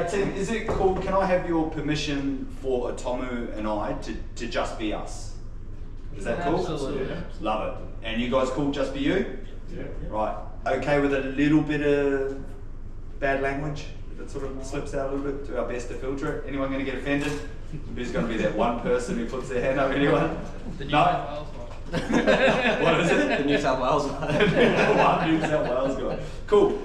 team, is it cool? Can I have your permission for Atomu and I to just be us? Is that cool? Absolutely. Yeah. Love it. And you guys cool, just be you? Yeah. Right. Okay with a little bit of bad language? If it sort of slips out a little bit, do our best to filter it. Anyone going to get offended? Who's going to be that one person who puts their hand up? Anyone? The New No? South Wales one. What is it? The New South Wales one. One New South Wales guy. Cool.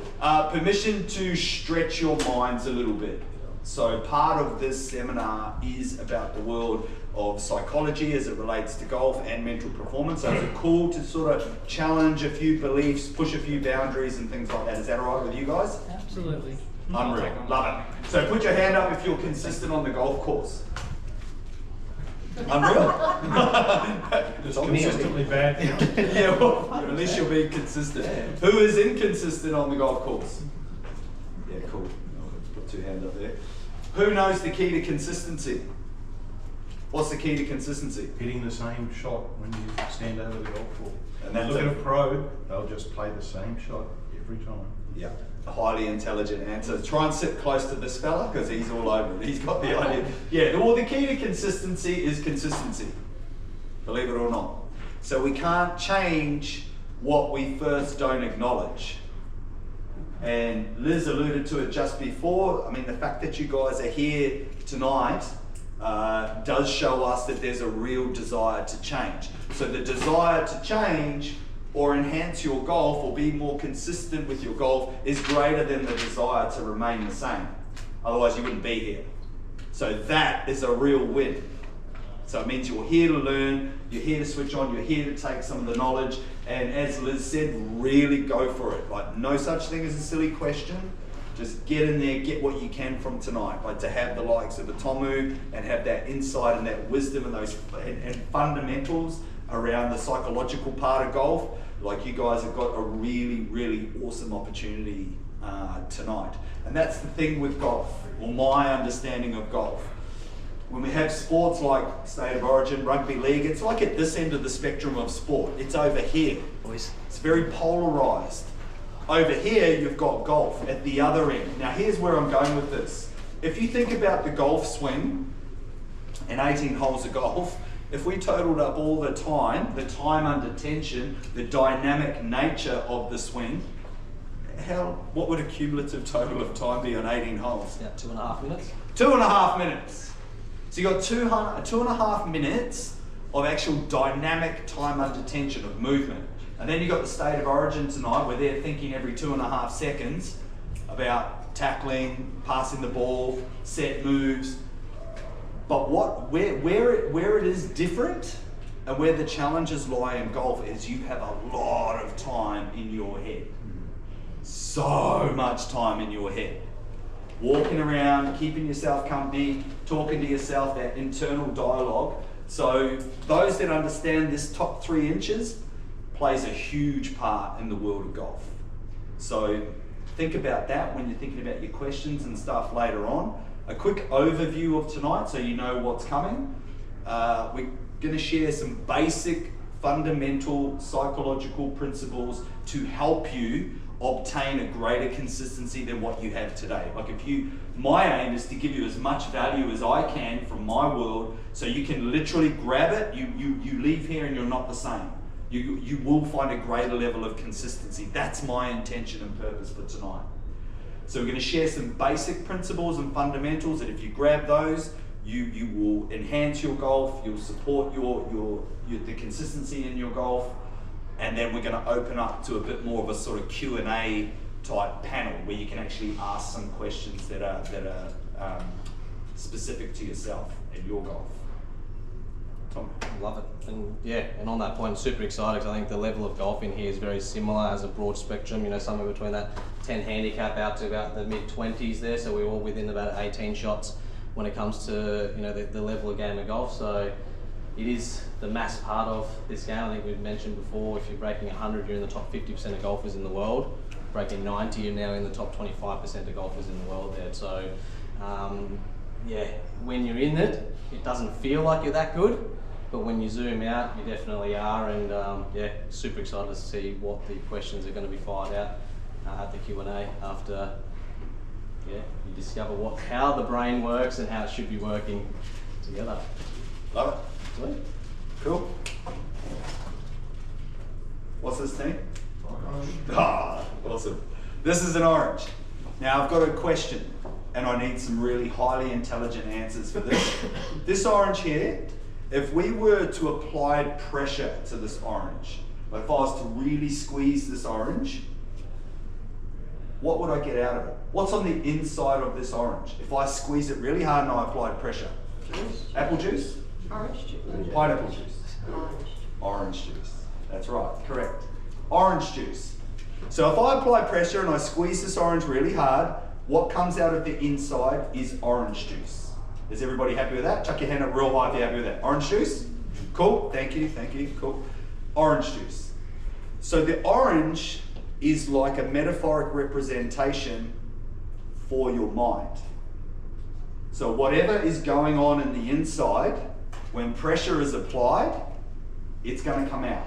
Permission to stretch your minds a little bit. So part of this seminar is about the world of psychology as it relates to golf and mental performance. So it's cool to sort of challenge a few beliefs, push a few boundaries and things like that. Is that all right with you guys? Absolutely. Unreal. Love it. So put your hand up if you're consistent on the golf course. Unreal. It's consistently bad. Yeah, well, at least you'll be consistent. Who is inconsistent on the golf course? Yeah, cool. Let's put two hands up there. Who knows the key to consistency? What's the key to consistency? Hitting the same shot when you stand over the golf ball. And And that's look at it. a pro, they'll just play the same shot every time. Yeah, a highly intelligent answer. Try and sit close to this fella because he's all over it. He's got the idea. Yeah, well, the key to consistency is consistency, believe it or not. So we can't change what we first don't acknowledge. And Liz alluded to it just before. I mean, the fact that you guys are here tonight does show us that there's a real desire to change. So the desire to change or enhance your golf or be more consistent with your golf is greater than the desire to remain the same. Otherwise you wouldn't be here. So that is a real win. So it means you're here to learn, you're here to switch on, you're here to take some of the knowledge, and as Liz said, really go for it. Like, no such thing as a silly question. Just get in there, get what you can from tonight. Like, to have the likes of Atomu and have that insight and that wisdom and those and fundamentals around the psychological part of golf. Like, you guys have got a really, really awesome opportunity tonight. And that's the thing with golf, or my understanding of golf. When we have sports like State of Origin, Rugby League, it's like at this end of the spectrum of sport. It's over here. Boys. It's very polarized. Over here, you've got golf at the other end. Now, here's where I'm going with this. If you think about the golf swing and 18 holes of golf, if we totaled up all the time under tension, the dynamic nature of the swing, what would a cumulative total of time be on 18 holes? Yeah, 2.5 minutes. 2.5 minutes. So you got 2.5 minutes of actual dynamic time under tension of movement. And then you got the State of Origin tonight where they're thinking every 2.5 seconds about tackling, passing the ball, set moves. But where it is different and where the challenges lie in golf is you have a lot of time in your head. So much time in your head. Walking around, keeping yourself company, talking to yourself, that internal dialogue. So those that understand this top 3 inches plays a huge part in the world of golf. So think about that when you're thinking about your questions and stuff later on. A quick overview of tonight so you know what's coming. We're going to share some basic fundamental psychological principles to help you obtain a greater consistency than what you have today. Like, my aim is to give you as much value as I can from my world so you can literally grab it, you leave here and you're not the same. You will find a greater level of consistency. That's my intention and purpose for tonight. So we're going to share some basic principles and fundamentals that if you grab those, you will enhance your golf, you'll support the consistency in your golf, and then we're going to open up to a bit more of a sort of Q&A type panel where you can actually ask some questions that are specific to yourself and your golf. Tom? Love it. And yeah, and on that point, super excited because I think the level of golf in here is very similar as a broad spectrum, you know, somewhere between that 10 handicap out to about the mid-20s there, so we're all within about 18 shots when it comes to, you know, the level of game of golf. So it is the mass part of this game. I think we've mentioned before, if you're breaking 100, you're in the top 50% of golfers in the world. Breaking 90, you're now in the top 25% of golfers in the world there. So yeah, when you're in it, it doesn't feel like you're that good, but when you zoom out, you definitely are. And yeah, super excited to see what the questions are going to be fired out at the Q&A after yeah, you discover how the brain works and how it should be working together. Love it. Sweet. Cool. What's this thing? Ah, awesome. This is an orange. Now I've got a question, and I need some really highly intelligent answers for this. This orange here, if we were to apply pressure to this orange, like if I was to really squeeze this orange, what would I get out of it? What's on the inside of this orange? If I squeeze it really hard and I applied pressure? Juice. Apple juice? Orange juice. Pineapple juice? Orange. Orange juice. That's right, correct. Orange juice. So if I apply pressure and I squeeze this orange really hard, what comes out of the inside is orange juice. Is everybody happy with that? Chuck your hand up real high if you're happy with that. Orange juice? Cool, thank you, cool. Orange juice. So the orange is like a metaphoric representation for your mind. So whatever is going on in the inside, when pressure is applied, it's going to come out.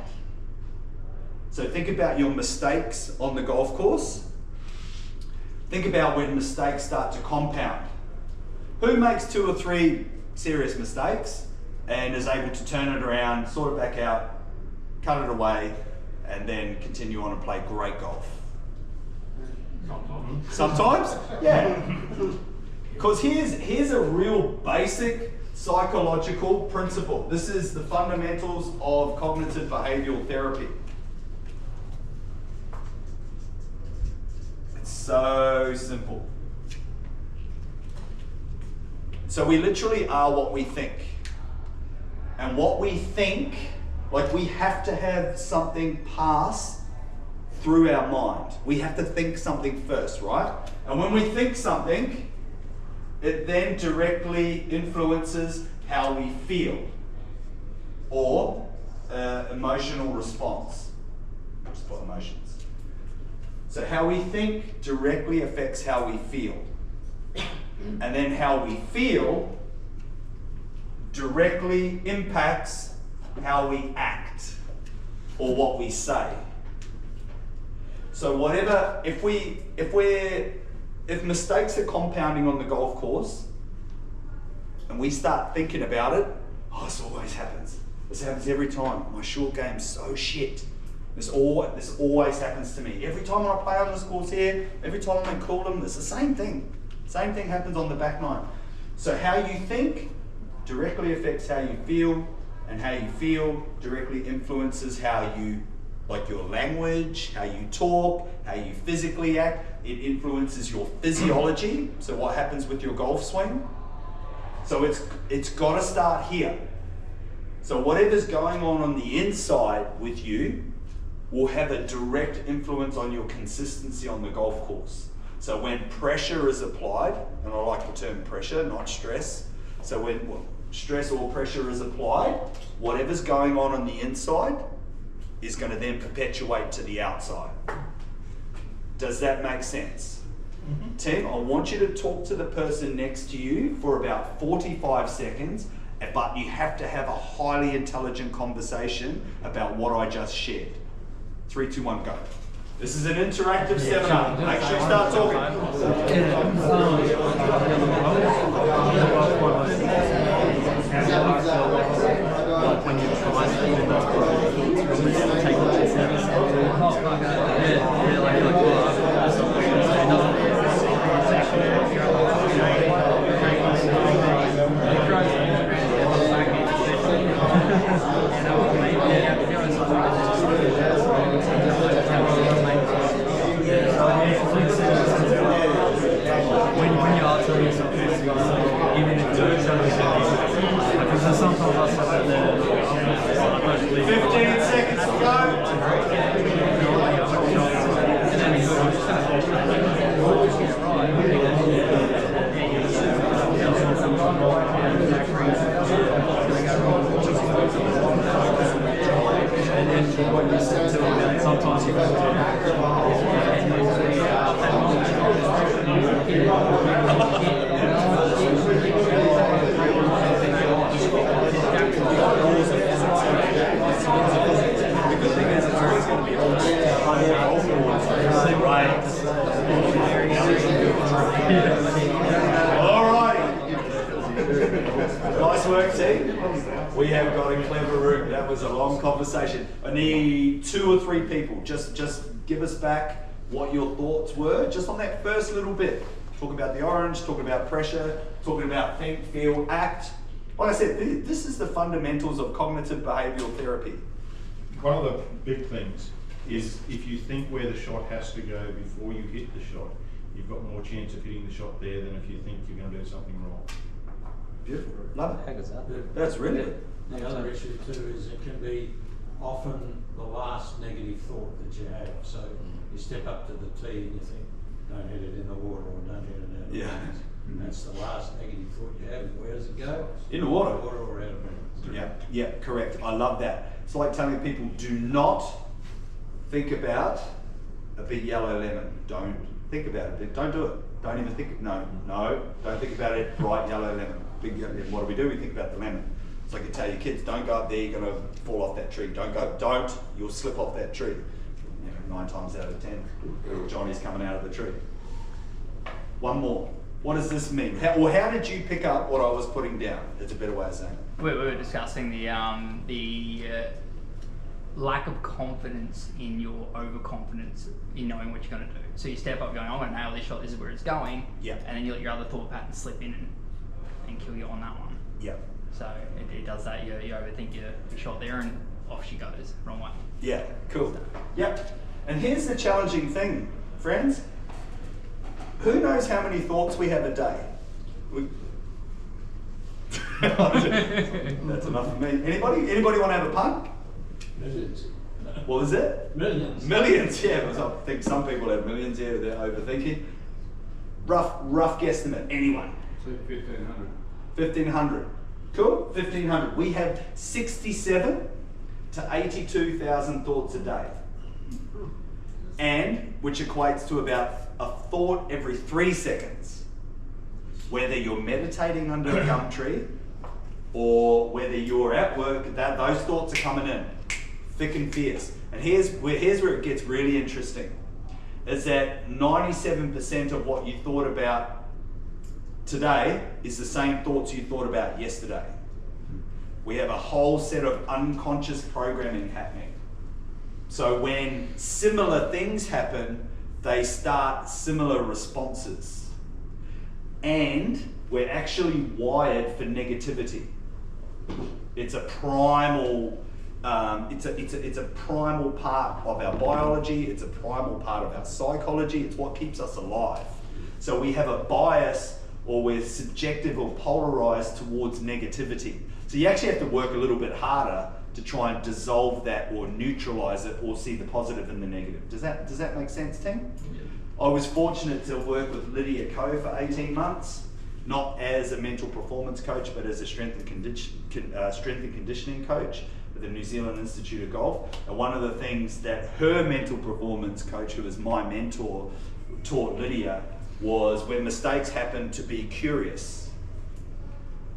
So think about your mistakes on the golf course. Think about when mistakes start to compound. Who makes 2 or 3 serious mistakes and is able to turn it around, sort it back out, cut it away, and then continue on and play great golf? Sometimes? Yeah. Because here's a real basic psychological principle. This is the fundamentals of cognitive behavioral therapy. It's so simple. So we literally are what we think. And what we think, like we have to have something pass through our mind. We have to think something first, right? And when we think something, it then directly influences how we feel or emotional response. Just put emotions. So how we think directly affects how we feel. And then how we feel directly impacts how we act or what we say. So whatever, if mistakes are compounding on the golf course and we start thinking about it, oh, this always happens. This happens every time. My short game's so shit. This always happens to me. Every time when I play on this course here, every time I'm in Coolum, it's the same thing. Same thing happens on the back nine. So how you think directly affects how you feel, and how you feel directly influences how you, like your language, how you talk, how you physically act. It influences your physiology, so what happens with your golf swing. So it's got to start here. So whatever's going on the inside with you will have a direct influence on your consistency on the golf course. So when pressure is applied, and I like the term pressure, not stress. So when stress or pressure is applied, whatever's going on the inside is going to then perpetuate to the outside. Does that make sense? Mm-hmm. Tim, I want you to talk to the person next to you for about 45 seconds, but you have to have a highly intelligent conversation about what I just shared. 3, 2, 1, go. This is an interactive seminar. Make sure you start talking. When you try even though take what you when you are telling yourself this, even if you don't tell yourself, because sometimes I start to 15 seconds to go. Sometimes you have to team? We have got a clever room. That was a long conversation. I need 2 or 3 people. Just give us back what your thoughts were, just on that first little bit. Talk about the orange, talking about pressure, talking about think, feel, act. Like I said, this is the fundamentals of cognitive behavioural therapy. One of the big things is if you think where the shot has to go before you hit the shot, you've got more chance of hitting the shot there than if you think you're going to do something wrong. Beautiful. Love Heck it. is that? That's really good. The other issue too is it can be often the last negative thought that you have. So you step up to the tee and you think, don't hit it in the water or don't hit it out of Yeah. bounds. And that's the last negative thought you have. And where does it go? In the water. Water or out of bounds. Yeah, yeah, correct. I love that. It's like telling people, do not think about a big yellow lemon. Don't think about it. Don't do it. Don't even think. No, don't think about it. Bright yellow lemon. Big yellow lemon. What do? We think about the lemon. It's like you tell your kids, don't go up there. You're going to fall off that tree. Don't. You'll slip off that tree. You know, 9 times out of 10, little Johnny's coming out of the tree. One more. What does this mean? How did you pick up what I was putting down? That's a better way of saying it. We were discussing the lack of confidence in your overconfidence in knowing what you're going to do. So you step up going, I'm going to nail this shot, this is where it's going, Yeah. and then you let your other thought pattern slip in and kill you on that one. Yeah. So it does that, you overthink your shot there and off she goes, wrong way. Yeah, cool. Yep. And here's the challenging thing, friends. Who knows how many thoughts we have a day? That's enough for me. Anybody want to have a punt? Millions. What was it? Millions. Millions, yeah. Because I think some people have millions here, they're overthinking. Rough guesstimate, anyone? 1,500. 1,500. Cool, 1,500. We have 67 to 82,000 thoughts a day. And, which equates to about a thought every 3 seconds. Whether you're meditating under a gum tree or whether you're at work, those thoughts are coming in, thick and fierce. And here's where it gets really interesting, is that 97% of what you thought about today is the same thoughts you thought about yesterday. We have a whole set of unconscious programming happening. So when similar things happen, they start similar responses. And we're actually wired for negativity. It's a primal, it's a primal part of our biology. It's a primal part of our psychology. It's what keeps us alive. So we have a bias, or we're subjective or polarized towards negativity. So you actually have to work a little bit harder to try and dissolve that or neutralize it or see the positive and the negative. Does that make sense, team? Yeah. I was fortunate to work with Lydia Coe for 18 months, not as a mental performance coach, but as a strength and conditioning coach at the New Zealand Institute of Golf. And one of the things that her mental performance coach, who is my mentor, taught Lydia was when mistakes happen to be curious.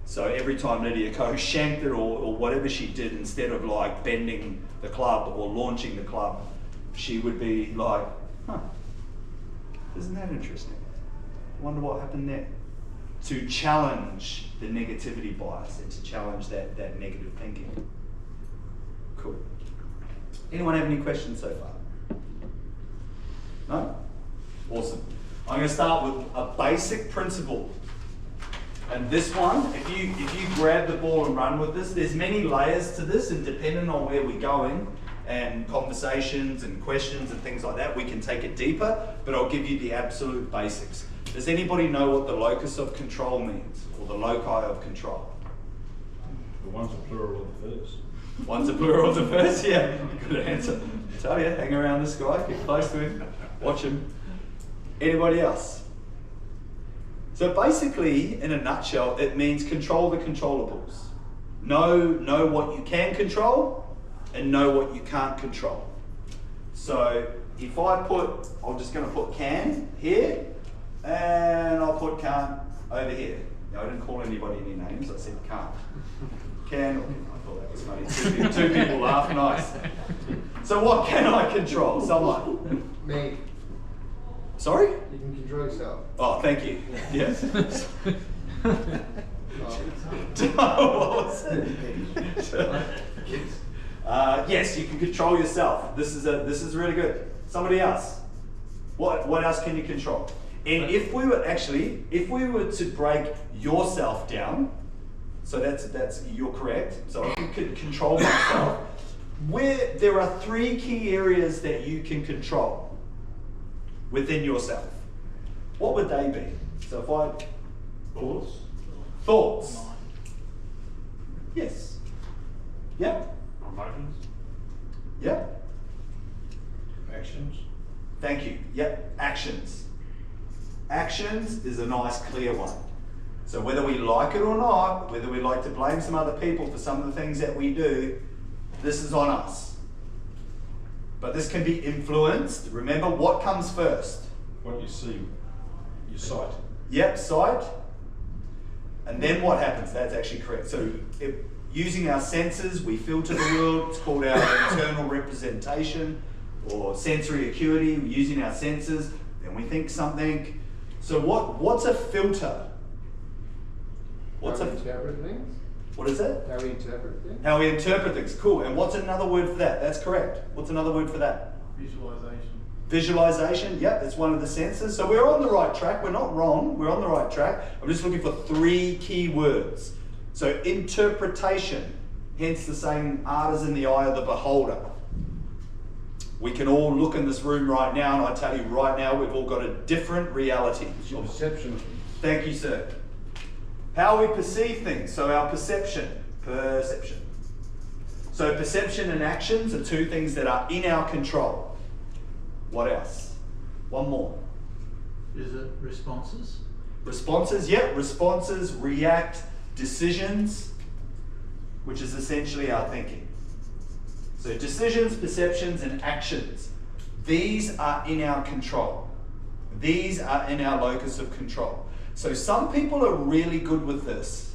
So every time Lydia Coe shanked it or whatever she did, instead of like bending the club or launching the club, she would be like, isn't that interesting? I wonder what happened there. To challenge the negativity bias and to challenge that negative thinking. Cool. Anyone have any questions so far? No? Awesome. I'm going to start with a basic principle. And this one, if you grab the ball and run with this, there's many layers to this, and depending on where we're going and conversations and questions and things like that, we can take it deeper, but I'll give you the absolute basics. Does anybody know what the locus of control means, or the loci of control? The one's a plural of the first. One's a plural of the first? Yeah, good answer. I tell you, hang around this guy, get close to him, watch him. Anybody else? So basically, in a nutshell, it means control the controllables. Know what you can control and know what you can't control. So if I'm just going to put can here, and I'll put can't over here. Now, I didn't call anybody any names, I said can't. Can, I thought that was funny. Two people laugh, nice. So what can I control? Someone? Me. Sorry? You can control yourself. Oh, thank you. Yes. Oh. What was Yes, you can control yourself. This is really good. Somebody else. What else can you control? And if we were to break yourself down, so that's you're correct. So I could control myself. There are 3 key areas that you can control within yourself. What would they be? So if I thoughts. Yes. Yep. Emotions. Yep. Actions. Thank you. Yep. Actions. Actions is a nice clear one. So whether we like it or not, whether we like to blame some other people for some of the things that we do, this is on us. But this can be influenced. Remember, what comes first? What you see, your sight. Yep, sight. And then what happens? That's actually correct. So using our senses, we filter the world. It's called our internal representation or sensory acuity. We're using our senses, then we think something. So what's a filter? How we interpret things? What is it? How we interpret things? How we interpret things. Cool. And what's another word for that? That's correct. What's another word for that? Visualization. Visualization. Yep, that's one of the senses. So we're on the right track. We're not wrong. We're on the right track. I'm just looking for 3 key words. So interpretation, hence the saying, art is in the eye of the beholder. We can all look in this room right now, and I tell you right now, we've all got a different reality. Your perception. Thank you, sir. How we perceive things, so our perception. So perception and actions are 2 things that are in our control. What else? One more. Is it responses? Responses, yep, responses, react, decisions, which is essentially our thinking. So decisions, perceptions, and actions. These are in our control. These are in our locus of control. So some people are really good with this.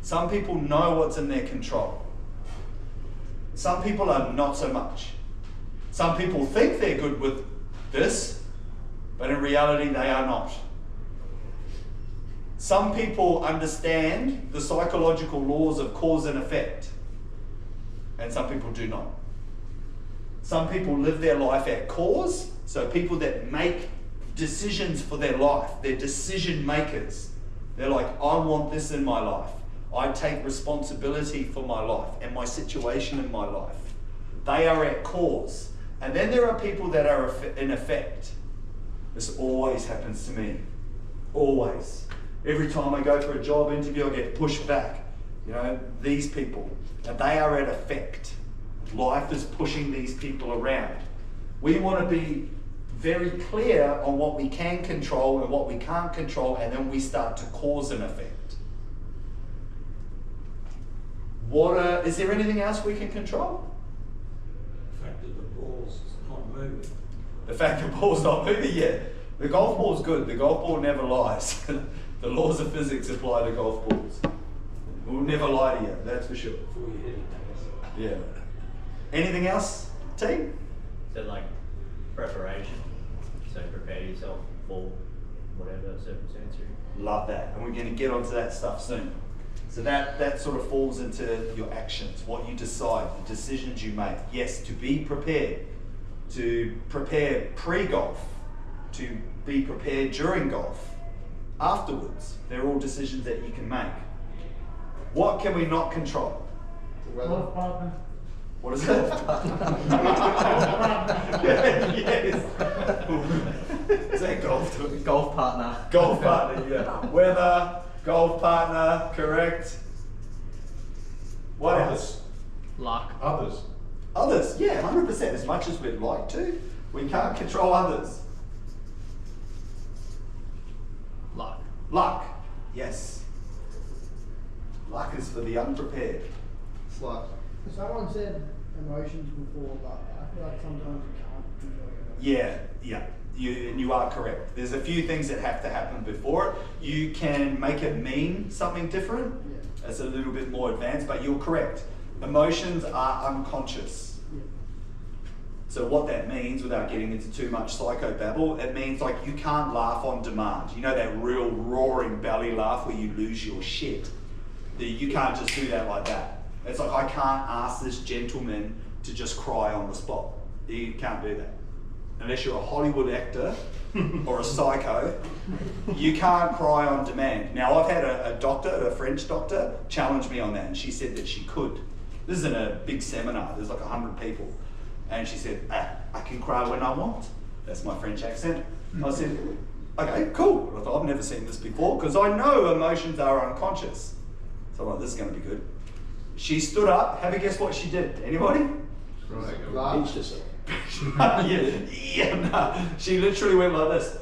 Some people know what's in their control. Some people are not so much. Some people think they're good with this, but in reality they are not. Some people understand the psychological laws of cause and effect, and some people do not. Some people live their life at cause, so people that make decisions for their life, they're decision makers. They're like, I want this in my life. I take responsibility for my life and my situation in my life. They are at cause. And then there are people that are in effect. This always happens to me. Always. Every time I go for a job interview, I get pushed back. You know, these people. And they are at effect. Life is pushing these people around. We want to be very clear on what we can control and what we can't control, and then we start to cause an effect. Is there anything else we can control? The fact that the ball's not moving. The fact the ball's not moving yet. The golf ball's good. The golf ball never lies. The laws of physics apply to golf balls. It will never lie to you, that's for sure. Before you hit it, Yeah. Anything else, team? So like preparation, so prepare yourself for whatever circumstance you're in. Love that. And we're going to get onto that stuff soon. So that sort of falls into your actions, what you decide, the decisions you make. Yes, to be prepared, to prepare pre-golf, to be prepared during golf, afterwards. They're all decisions that you can make. What can we not control? Weather. What is it? Yes. Is that golf? Golf partner. Golf partner, yeah. Weather, golf partner, correct. What else? Luck. Others. Others, yeah, 100%. As much as we'd like to, we can't control others. Luck. Luck, yes. Luck is for the unprepared. It's like, Someone said emotions before, but I feel like sometimes you can't control your emotions. Yeah. You are correct. There's a few things that have to happen before it. You can make it mean something different. Yeah. That's a little bit more advanced, but you're correct. Emotions are unconscious. Yeah. So what that means, without getting into too much psychobabble, it means like you can't laugh on demand. You know that real roaring belly laugh where you lose your shit? You can't just do that like that. It's like, I can't ask this gentleman to just cry on the spot. You can't do that. Unless you're a Hollywood actor or a psycho, you can't cry on demand. Now, I've had a doctor, a French doctor, challenge me on that, and she said that she could. This is in a big seminar, there's like 100 people. And she said, I can cry when I want. That's my French accent. I said, okay, cool. I thought, I've never seen this before, because I know emotions are unconscious. So I'm like, this is going to be good. She stood up. Have a guess what she did? Anybody? Laugh. No. She literally went like this.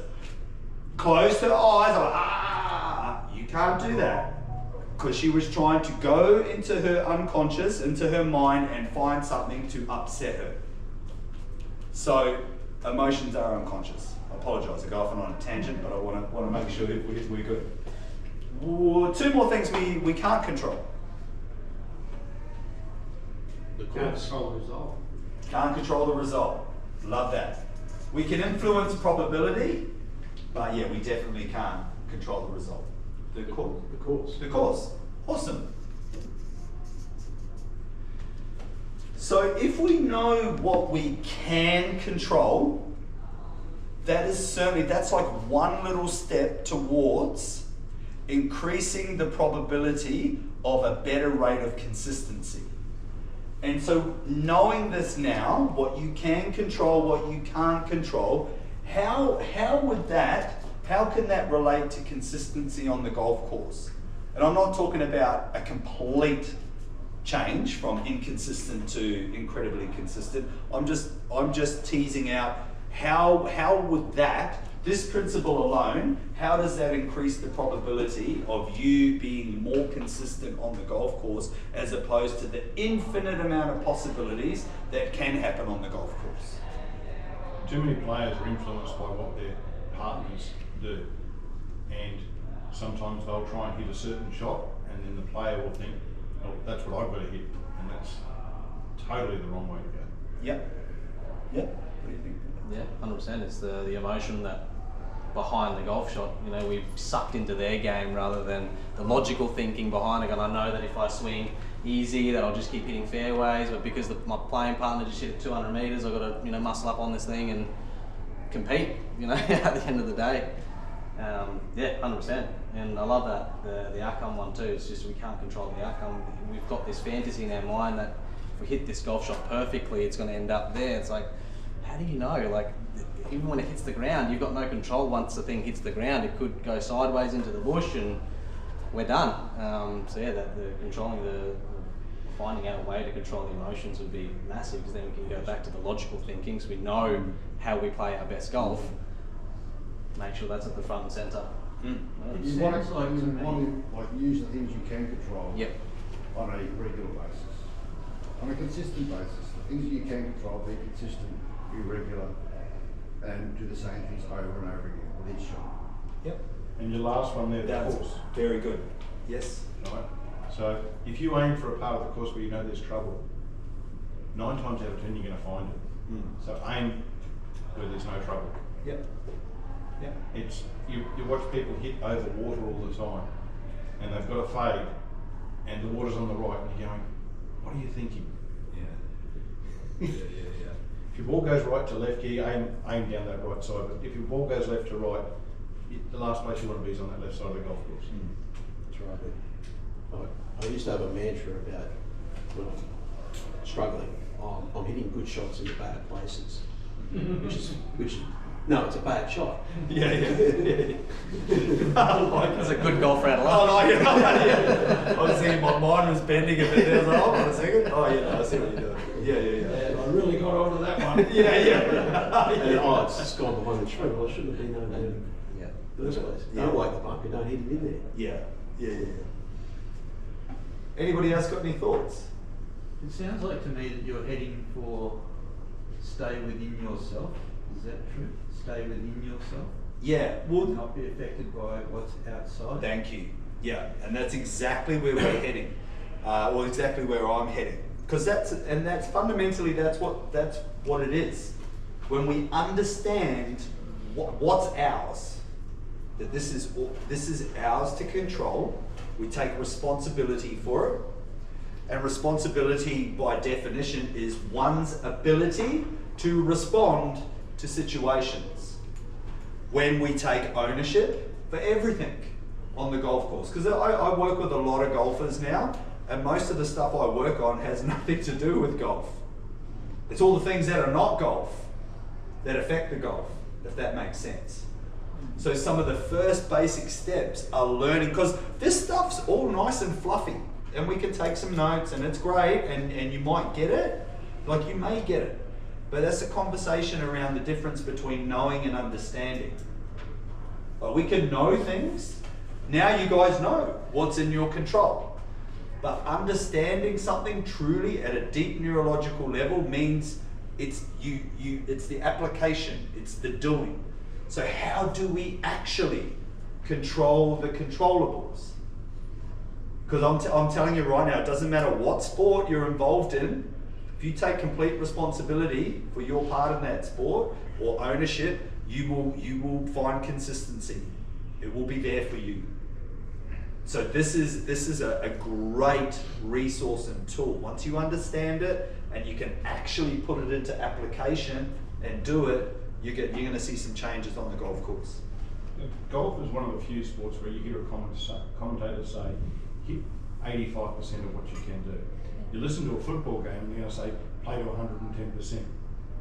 Closed her eyes. You can't do that. Because she was trying to go into her unconscious, into her mind, and find something to upset her. So emotions are unconscious. I apologise, I go off on a tangent, but I want to make sure that we're good. Two more things we can't control. Can't control the result. Can't control the result. Love that. We can influence probability, but yeah, we definitely can't control the result. The cause. Awesome. So if we know what we can control, that's like one little step towards increasing the probability of a better rate of consistency. And so knowing this now, what you can control, what you can't control, how can that relate to consistency on the golf course? And I'm not talking about a complete change from inconsistent to incredibly consistent. I'm just teasing out how would this principle alone, how does that increase the probability of you being more consistent on the golf course as opposed to the infinite amount of possibilities that can happen on the golf course? Too many players are influenced by what their partners do, and sometimes they'll try and hit a certain shot, and then the player will think, oh, that's what I've got to hit, and that's totally the wrong way to go. Yep. What do you think? Yeah, 100%. It's the emotion that behind the golf shot. You know, we've sucked into their game rather than the logical thinking behind it. And I know that if I swing easy, that I'll just keep hitting fairways. But because my playing partner just hit it 200 meters, I've got to muscle up on this thing and compete. At the end of the day. Yeah, 100%. And I love that the outcome one too. It's just we can't control the outcome. We've got this fantasy in our mind that if we hit this golf shot perfectly, it's going to end up there. It's like, how do you know? Like, even when it hits the ground, you've got no control. Once the thing hits the ground, it could go sideways into the bush, and we're done. So yeah, finding out a way to control the emotions would be massive, because then we can go back to the logical thinking, so we know how we play our best golf. Make sure that's at the front and centre. You want to use the things you can control. Yep. On a regular basis, on a consistent basis. The things you can control, be consistent, be regular, and do the same things over and over again with each shot. Yep. And your last one there, the That's course. very good. Yes. Right? So if you aim for a part of the course where you know there's trouble, 9 times out of 10 you're going to find it. So aim where there's no trouble. Yep. It's you watch people hit over water all the time, and they've got a fade, and the water's on the right, and you're going, what are you thinking? Yeah. If your ball goes right to left, you aim down that right side. But if your ball goes left to right, the last place you want to be is on that left side of the golf course. That's right. I used to have a mantra about when I'm struggling. I'm hitting good shots in the bad places, which is no, it's a bad shot. Yeah. That's a good golf round. I was thinking my mind was bending a bit there. I was like, hold on a second. Oh yeah, no, I see what you're doing. Yeah. I really got onto that one. Yeah. And it's just gone behind the tree. Well, I shouldn't have been able to do it in the first place. Don't wake the bump, you don't hit it in there. Yeah. Anybody else got any thoughts? It sounds like to me that you're heading for stay within yourself. Is that true? Stay within yourself? Yeah. Well, Not be affected by what's outside? thank you. Yeah, and that's exactly where we're heading. Well, exactly where I'm heading. Because that's fundamentally that's what it is. When we understand what's ours, that this is ours to control, We take responsibility for it. And responsibility, by definition, is one's ability to respond to situations. When we take ownership for everything on the golf course. Because I work with a lot of golfers now, and most of the stuff I work on has nothing to do with golf. It's all the things that are not golf that affect the golf, if that makes sense. So some of the first basic steps are learning, because this stuff's all nice and fluffy, and we can take some notes, and it's great, and you might get it, like you may get it. But that's a conversation around the difference between knowing and understanding. But we can know things. Now you guys know what's in your control. But understanding something truly at a deep neurological level means it's it's the application, it's the doing. So how do we actually control the controllables? Because I'm telling you right now, it doesn't matter what sport you're involved in, if you take complete responsibility for your part in that sport or ownership, you will find consistency. It will be there for you. So this is a great resource and tool. Once you understand it and you can actually put it into application and do it, you're going to see some changes on the golf course. Golf is one of the few sports where you hear a commentator say, hit 85% of what you can do. You listen to a football game and they're going to say, play to 110%.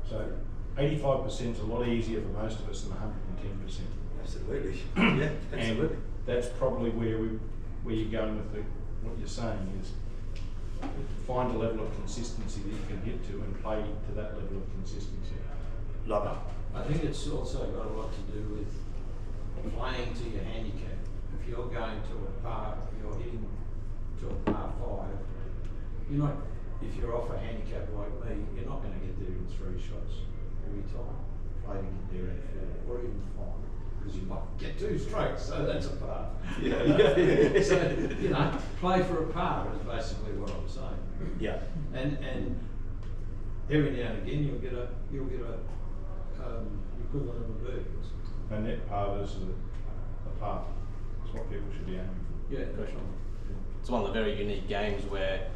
So 85% is a lot easier for most of us than 110%. Absolutely. Yeah, absolutely. And that's probably where you're going with what you're saying is find a level of consistency that you can get to and play to that level of consistency. Love it. I think it's also got a lot to do with playing to your handicap. If you're going to a par, you're hitting to a par 5, you're not, if you're off a handicap like me, you're not going to get there in 3 shots every time. Play to get there in 4 or even 5. Because you might get 2 strokes, so that's a par. Yeah. So, you know, play for a par is basically what I'm saying. Yeah. And every now and again you'll get a equivalent of a birdie. A net par versus a par. That's what people should be aiming for. Yeah, for sure. It's one of the very unique games where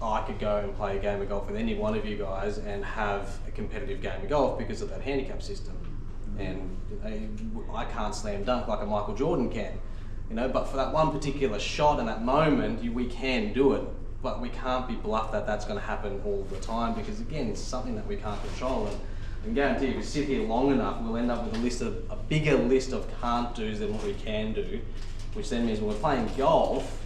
I could go and play a game of golf with any one of you guys and have a competitive game of golf because of that handicap system. And I can't slam dunk like a Michael Jordan can, you know, but for that one particular shot and that moment, we can do it, but we can't be bluffed that that's going to happen all the time because, again, it's something that we can't control. And I can guarantee if we sit here long enough, we'll end up with a bigger list of can't do's than what we can do, which then means when we're playing golf,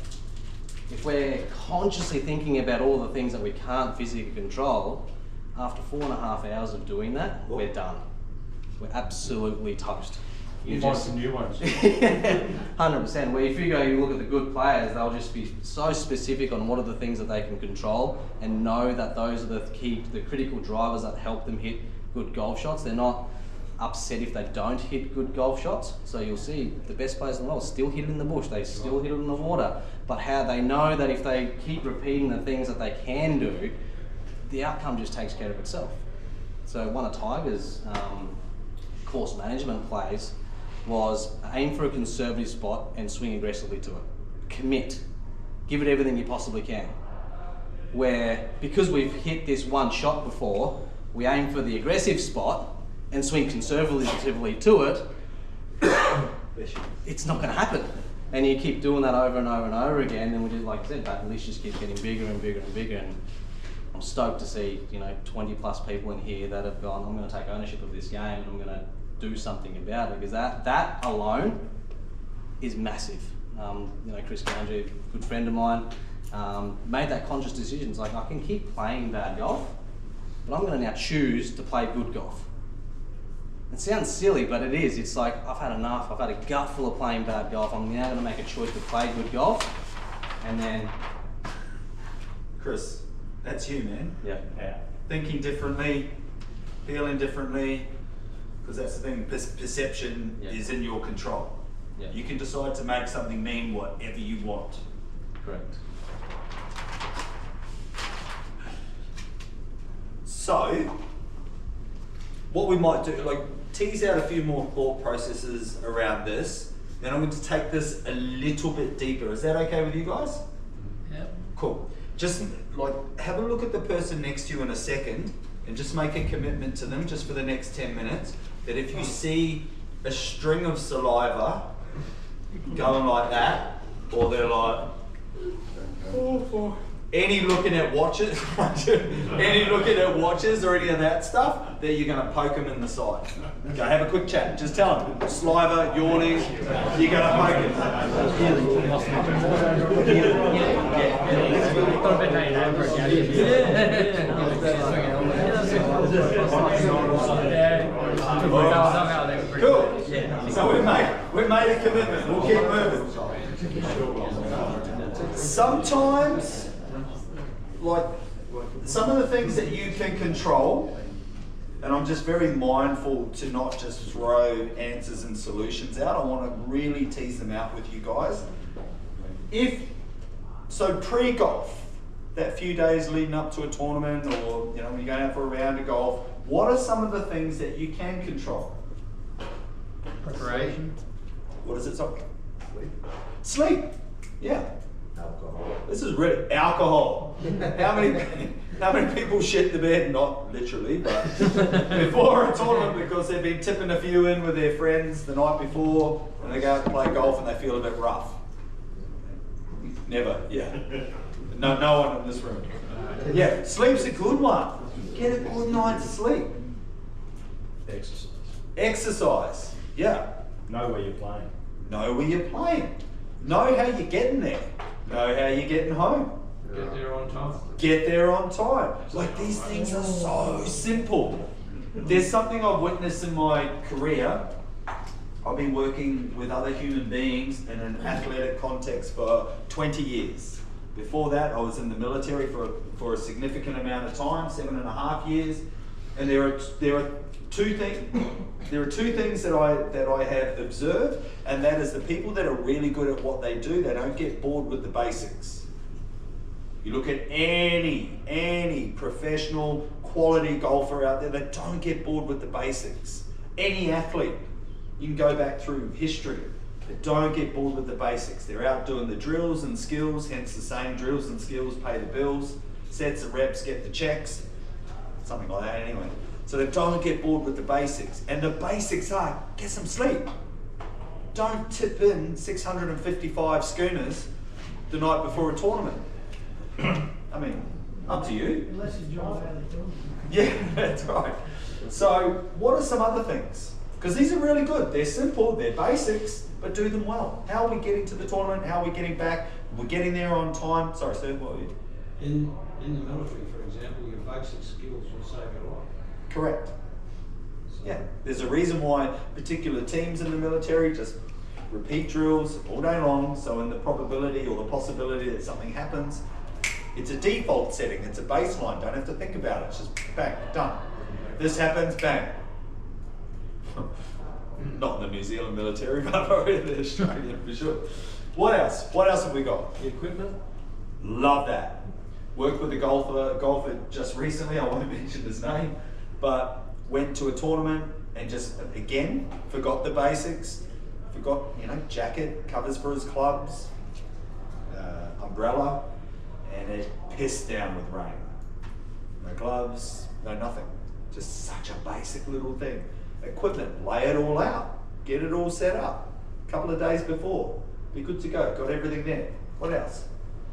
if we're consciously thinking about all the things that we can't physically control, after 4.5 hours of doing that, we're done. We're absolutely toast. You find some new ones. 100%. Where if you go, you look at the good players, they'll just be so specific on what are the things that they can control and know that those are the critical drivers that help them hit good golf shots. They're not upset if they don't hit good golf shots. So you'll see the best players in the world still hit it in the bush, they still hit it in the water. But how they know that if they keep repeating the things that they can do, the outcome just takes care of itself. So one of Tiger's course management plays was aim for a conservative spot and swing aggressively to it. Commit. Give it everything you possibly can. Where, because we've hit this one shot before, we aim for the aggressive spot and swing conservatively to it, it's not going to happen. And you keep doing that over and over and over again, and we just, like I said, that list just keeps getting bigger and bigger and bigger. And I'm stoked to see, 20 plus people in here that have gone, I'm going to take ownership of this game and I'm going to do something about it, because that alone is massive. Chris Gandry, a good friend of mine, made that conscious decision. It's like, I can keep playing bad golf, but I'm going to now choose to play good golf. It sounds silly, but it is. It's like, I've had enough. I've had a gut full of playing bad golf. I'm now going to make a choice to play good golf. And then... Chris, that's you, man. Yeah. Thinking differently, feeling differently, because that's the thing, perception is in your control. Yeah. You can decide to make something mean whatever you want. Correct. So, what we might do, tease out a few more thought processes around this, Then I'm going to take this a little bit deeper. Is that okay with you guys? Yep. Cool. Just like have a look at the person next to you in a second and just make a commitment to them just for the next 10 minutes that if you see a string of saliva going like that, or they're like, any looking at watches, any looking at watches or any of that stuff, that you're going to poke them in the side. Okay, have a quick chat. Just tell them, saliva, yawning, you're going to poke him. Cool. So we made a commitment. We'll keep moving. Sometimes, like some of the things that you can control, and I'm just very mindful to not just throw answers and solutions out. I want to really tease them out with you guys. So pre-golf, that few days leading up to a tournament, or when you're going out for a round of golf, what are some of the things that you can control? Preparation. What is it? Sorry. Sleep. Yeah. Alcohol. This is really alcohol. How many people shit the bed? Not literally, but before a tournament because they've been tipping a few in with their friends the night before, and they go out to play golf and they feel a bit rough. Never. Yeah. No one in this room. Yeah. Sleep's a good one. Get a good night's sleep. Exercise. Exercise. Yeah. Know where you're playing. Know where you're playing. Know how you're getting there. Know how you're getting home. Get there on time. Get there on time. Like these things are so simple. There's something I've witnessed in my career. I've been working with other human beings in an athletic context for 20 years. Before that, I was in the military for a significant amount of time, 7.5 years. And there are two things that I have observed, and that is the people that are really good at what they do, they don't get bored with the basics. You look at any professional quality golfer out there, they don't get bored with the basics. Any athlete, you can go back through history, they don't get bored with the basics. They're out doing the drills and skills, hence the same drills and skills pay the bills, sets of reps get the checks, something like that anyway. So they don't get bored with the basics. And the basics are, get some sleep. Don't tip in 655 schooners the night before a tournament. I mean, up to you. Unless you John Bailey Johnson. Yeah, that's right. So what are some other things? Because these are really good. They're simple, they're basics, but do them well. How are we getting to the tournament? How are we getting back? We're getting there on time. Sorry, Steve, what were you? In the military, for example, your basic skills will save your life. Correct. So Yeah, there's a reason why particular teams in the military just repeat drills all day long, so in the probability or the possibility that something happens, it's a default setting, it's a baseline, don't have to think about it, it's just bang, done. This happens, bang. Not in the New Zealand military, but probably in the Australian for sure. What else? What else have we got? the equipment. Love that. Worked with a golfer just recently, I won't mention his name, but went to a tournament and just, again, forgot the basics, forgot, jacket, covers for his clubs, umbrella, and it pissed down with rain. No gloves, no nothing. Just such a basic little thing. Equipment, lay it all out, get it all set up. A couple of days before, be good to go, got everything there. What else?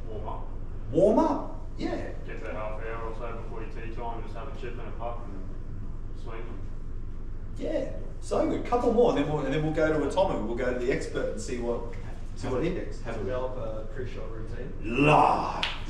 Warm up. Warm up, yeah. Get there half hour or so before your tee time, just have a chip and a puck and swing them. Yeah, so good. Couple more, and then we'll go to a Tommy. We'll go to the expert and see what he thinks. Develop a pre-shot routine.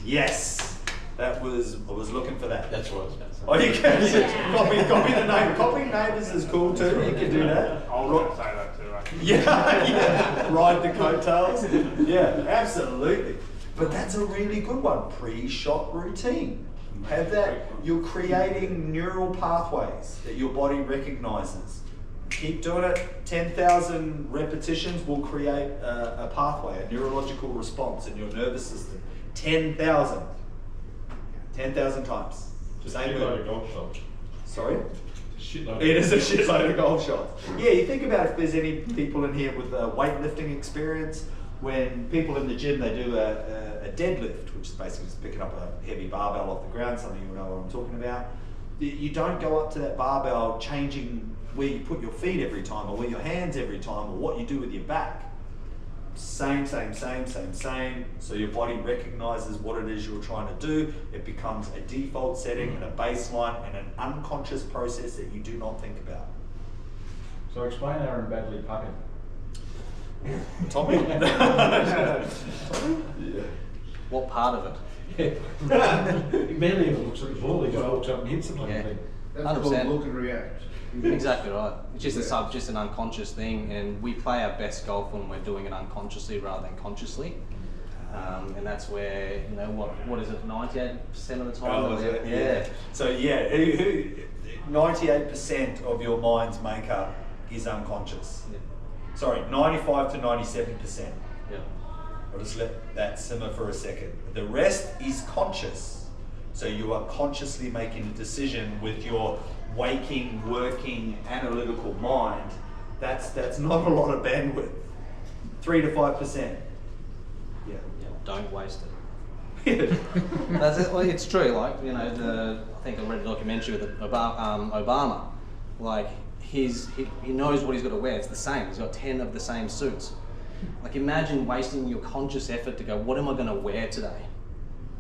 Yes, I was looking for that. That's what I was about to say. Oh, you can copy the name. Copying neighbours is cool too. You can do that. I was going to say that too, actually. Yeah. Ride the coattails. Yeah, absolutely. But that's a really good one. Pre-shot routine. Have that. You're creating neural pathways that your body recognises. Keep doing it. 10,000 repetitions will create a pathway, a neurological response in your nervous system. 10,000 times. Just Same check out a move. golf shop. Sorry? Shitload. It is a shitload of golf shots. Yeah, you think about if there's any people in here with weightlifting experience. When people in the gym, they do a deadlift, which is basically just picking up a heavy barbell off the ground, something you know what I'm talking about. You don't go up to that barbell changing where you put your feet every time, or where your hands every time, or what you do with your back. Same. So your body recognizes what it is you're trying to do. It becomes a default setting and a baseline and an unconscious process that you do not think about. So explain Aaron Badley putting. Tommy? Yeah. What part of it? He barely even looks at the ball, he just walks up and hits it like Yeah. a thing. That's called 100%. look and react. Exactly right. It's just an unconscious thing, and we play our best golf when we're doing it unconsciously rather than consciously. And that's where, you know, what is it, 98% of the time? Oh, is it? Yeah. So yeah, 98% of your mind's makeup is unconscious. Yeah. Sorry, 95 to 97%. Yeah. I'll just let that simmer for a second. The rest is conscious. So you are consciously making a decision with your waking, working, analytical mind. That's not a lot of bandwidth. 3 to 5%. Yeah. Don't waste it. That's it. Well, it's true. Like, you know, I think I read a documentary with Obama. Like, he knows what he's got to wear. It's the same. He's got 10 of the same suits. Like, imagine wasting your conscious effort to go, what am I going to wear today?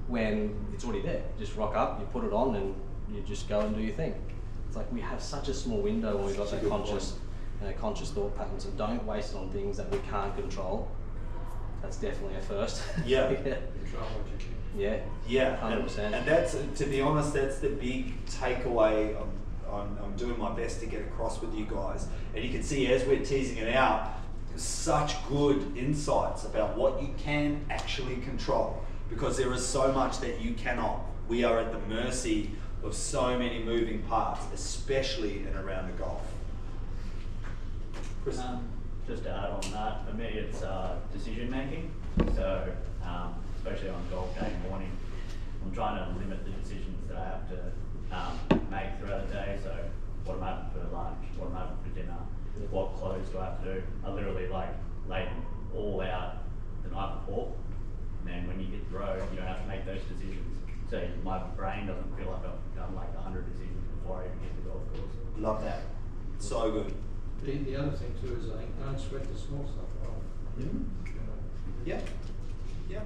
When it's already there. Just rock up, you put it on, and you just go and do your thing. It's like we have such a small window when we've got that conscious thought pattern. So don't waste it on things that we can't control. That's definitely a first. Yeah. Control what you can. Yeah. Yeah, 100%. and that's, to be honest, that's the big takeaway I'm doing my best to get across with you guys. And you can see as we're teasing it out, there's such good insights about what you can actually control, because there is so much that you cannot. We are at the mercy of so many moving parts, especially in a round of golf. Chris? Just to add on that, for me it's decision making. So especially on golf day morning, I'm trying to limit the decisions that I have to make throughout the day. So what am I having for lunch? What am I having for dinner? What clothes do I have to do? I literally lay them all out the night before. And then when you hit the road, you don't have to make those decisions. So my brain doesn't feel like I've done like 100 decisions before I even hit the golf course. Love that. So good. The other thing too is I think don't sweat the small stuff. Yeah. Yeah.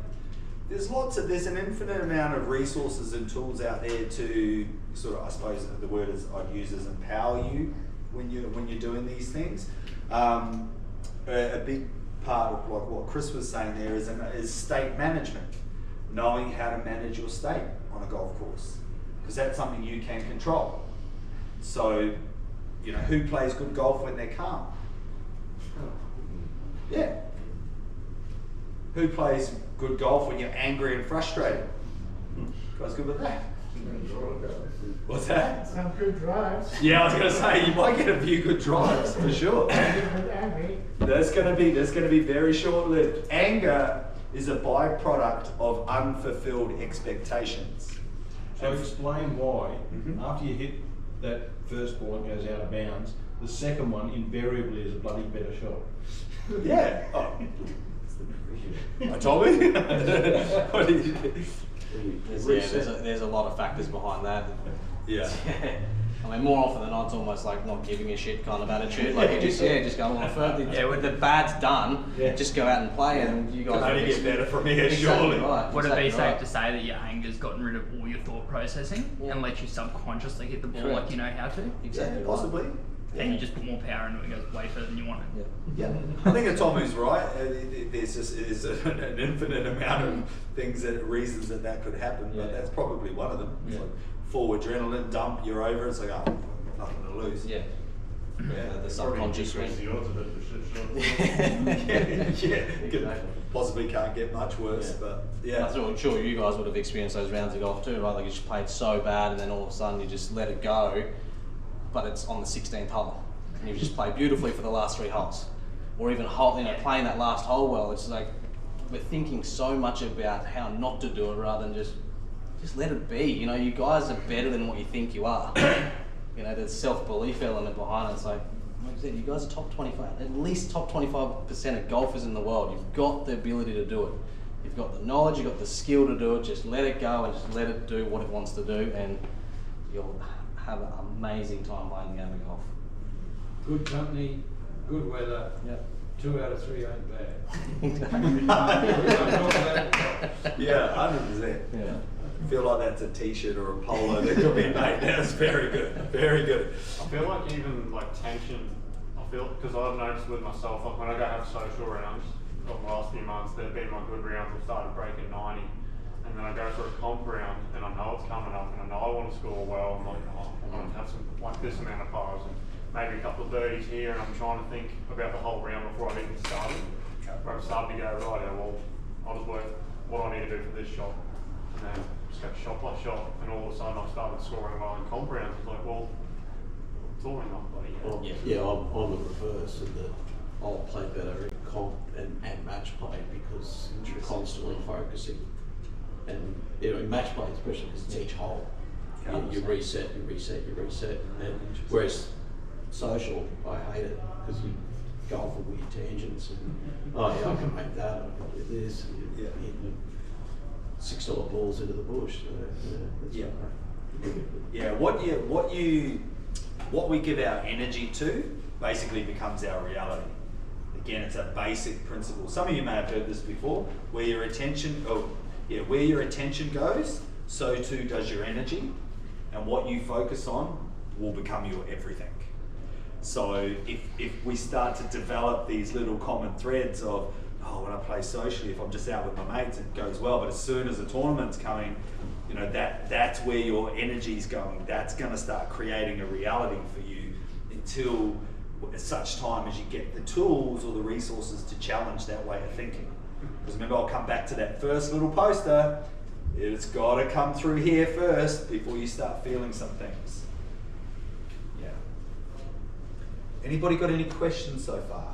There's an infinite amount of resources and tools out there to sort of, I suppose the word I'd use is empower you when you're doing these things. A big part of like what Chris was saying there is state management, knowing how to manage your state on a golf course, because that's something you can control. So, you know, who plays good golf when they're calm? Yeah. Who plays good golf when you're angry and frustrated? Guys good with that? What's that? Some good drives. Yeah, I was going to say, you might get a few good drives for sure. Angry. That's going to be very short-lived. Anger is a byproduct of unfulfilled expectations. So explain why, Mhm. after you hit that first ball that goes out of bounds, the second one invariably is a bloody better shot. Yeah. Oh. I told me. What did you There's a lot of factors behind that. Yeah. I mean, more often than not, it's almost like not giving a shit kind of attitude. Like you just go on further. Yeah, when the bad's done, just go out and play, and you guys Can only get better from here, Exactly surely. right. Would it exactly be safe right. to say that your anger's gotten rid of all your thought processing and let you subconsciously hit the ball Correct. like you know how to? Exactly right. Possibly. And you just put more power into it and it goes way further than you want it. Yeah, I think that Tom is right. There's an infinite amount of reasons that could happen, but that's probably one of them. It's like full adrenaline dump, you're over. It's like, oh, nothing to lose. Yeah. The subconscious Increase ring. the odds of it for shit shots. yeah. Possibly can't get much worse, but yeah. I'm sure you guys would have experienced those rounds of golf too, right? Like you just played so bad, and then all of a sudden you just let it go, but it's on the 16th hole, and you've just played beautifully for the last 3 holes, or even playing that last hole well. It's like we're thinking so much about how not to do it rather than just let it be. You know, you guys are better than what you think you are. you know, there's self-belief element behind it. It's like I said, you guys are top 25, at least top 25% of golfers in the world. You've got the ability to do it. You've got the knowledge, you've got the skill to do it. Just let it go and just let it do what it wants to do, and you'll have an amazing time playing the game of golf. Good company, good weather. Yep. 2 out of 3 ain't bad. Yeah, 100%. Yeah. I feel like that's a t-shirt or a polo that could be made. That's very good, very good. I feel like even like tension, because I've noticed with myself, like when I go have social rounds over the last few months, they've been my good rounds. I've started breaking 90, and then I go for a comp round, and I know it's coming up, and I know I want to score well. I'm like, oh, I want to have some like this amount of pars, and maybe a couple of birdies here, and I'm trying to think about the whole round before I even started. Where I'm starting to go, right, yeah, well, I'll just work what I need to do for this shot, and then just go shot by shot, and all of a sudden I started scoring well in comp rounds. It's like, well, it's all enough, buddy. Well, yeah, I'm the reverse in that I'll play better in comp and match play because you're constantly focusing. And you know, in match play, especially because it's each hole, you reset. And whereas social, I hate it because you go off on weird tangents and oh yeah, I can make that, I can do this. And you're hitting $6 balls into the bush. So, Yeah. Yeah, what we give our energy to basically becomes our reality. Again, it's a basic principle. Some of you may have heard this before, where your attention goes, so too does your energy, and what you focus on will become your everything. So if we start to develop these little common threads of, oh, when I play socially, if I'm just out with my mates, it goes well, but as soon as a tournament's coming, you know, that's where your energy's going. That's going to start creating a reality for you until such time as you get the tools or the resources to challenge that way of thinking. Because remember, I'll come back to that first little poster. It's got to come through here first before you start feeling some things. Yeah. Anybody got any questions so far?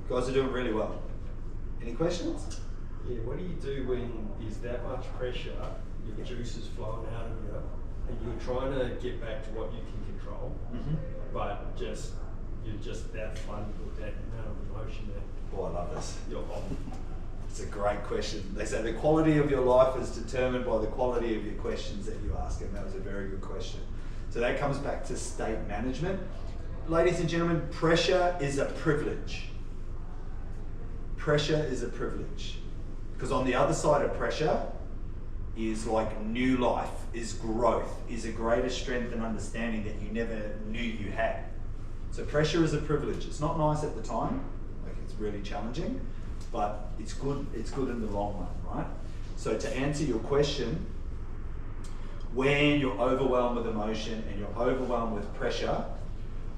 You guys are doing really well. Any questions? Yeah, what do you do when there's that much pressure, your juice is flowing out of you, and you're trying to get back to what you can control, but you're just that flooded with that amount of emotion that Oh, I love this. you're on? It's a great question. They say the quality of your life is determined by the quality of your questions that you ask, and that was a very good question. So that comes back to state management. Ladies and gentlemen, pressure is a privilege. Pressure is a privilege. Because on the other side of pressure is like new life, is growth, is a greater strength and understanding that you never knew you had. So pressure is a privilege. It's not nice at the time, like it's really challenging, but it's good in the long run, right? So to answer your question, when you're overwhelmed with emotion and you're overwhelmed with pressure,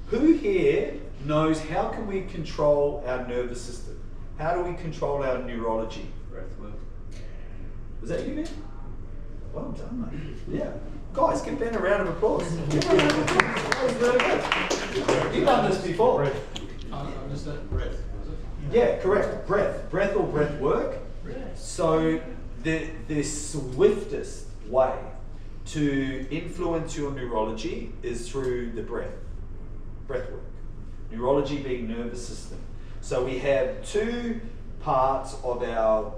who here knows how can we control our nervous system? How do we control our neurology? Breathwork. Was that you, man? Well done, mate. Yeah. Guys, give Ben a round of applause. Give him a round of applause. That was really good. You've done this before. I just said breath, was it? Yeah, correct. Breath or breath work. So the swiftest way to influence your neurology is through the breath work. Neurology being nervous system. So we have two parts of our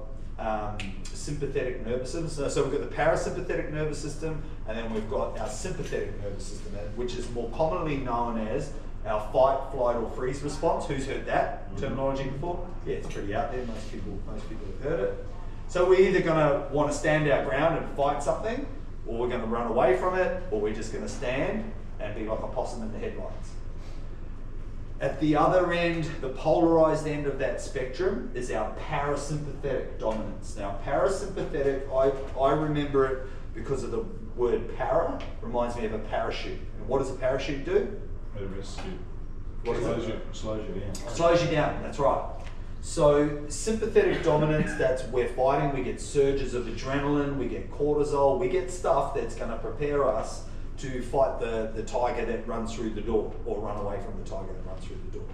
sympathetic nervous system. So we've got the parasympathetic nervous system, and then we've got our sympathetic nervous system, which is more commonly known as our fight, flight, or freeze response. Who's heard that terminology before? Yeah, it's pretty out there. Most people have heard it. So we're either going to want to stand our ground and fight something, or we're going to run away from it, or we're just going to stand and be like a possum in the headlights. At the other end, the polarized end of that spectrum is our parasympathetic dominance. Now, parasympathetic, I remember it because of the word para, reminds me of a parachute. And what does a parachute do? What slows you down. Slows you down, that's right. So sympathetic dominance, that's we're fighting, we get surges of adrenaline, we get cortisol, we get stuff that's going to prepare us to fight the tiger that runs through the door, or run away from the tiger that runs through the door,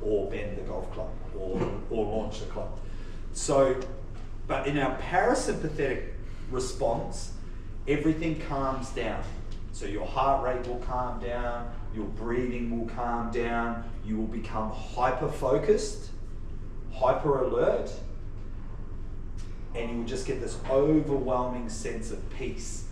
or bend the golf club, or launch the club. So, but in our parasympathetic response, everything calms down. So your heart rate will calm down, your breathing will calm down, you will become hyper focused, hyper alert, and you will just get this overwhelming sense of peace.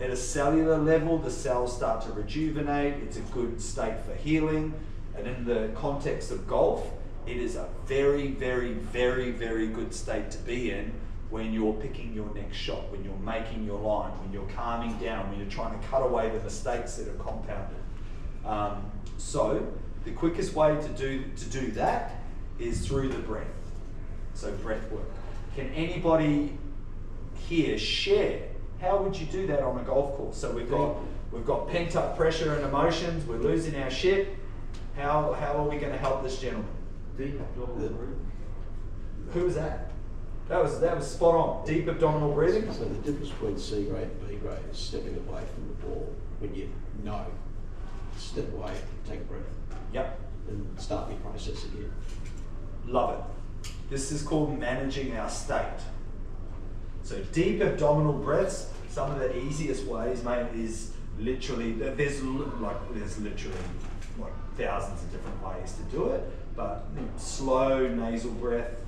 At a cellular level, the cells start to rejuvenate, it's a good state for healing, and in the context of golf, it is a very, very, very, very good state to be in when you're picking your next shot, when you're making your line, when you're calming down, when you're trying to cut away the mistakes that are compounded. So the quickest way to do that is through the breath. So breath work. Can anybody here share how would you do that on a golf course? So we've got pent up pressure and emotions, we're losing our shit. How are we going to help this gentleman? Deep abdominal breathing. Who was that? That was spot on. Deep abdominal breathing. So the difference between C grade and B grade is stepping away from the ball when you know. Step away, take a breath. Yep. And start your process again. Love it. This is called managing our state. So deep abdominal breaths, some of the easiest ways, mate, is literally, there's literally like thousands of different ways to do it, but slow nasal breath,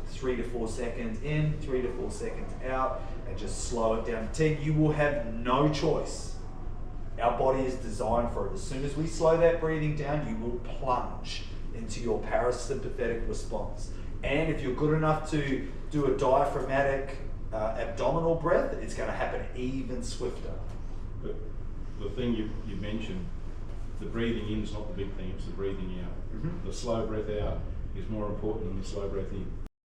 3 to 4 seconds in, 3 to 4 seconds out, and just slow it down to 10. You will have no choice. Our body is designed for it. As soon as we slow that breathing down, you will plunge into your parasympathetic response. And if you're good enough to do a diaphragmatic abdominal breath, it's going to happen even swifter. But the thing you mentioned, the breathing in is not the big thing, it's the breathing out. The slow breath out is more important than the slow breath in.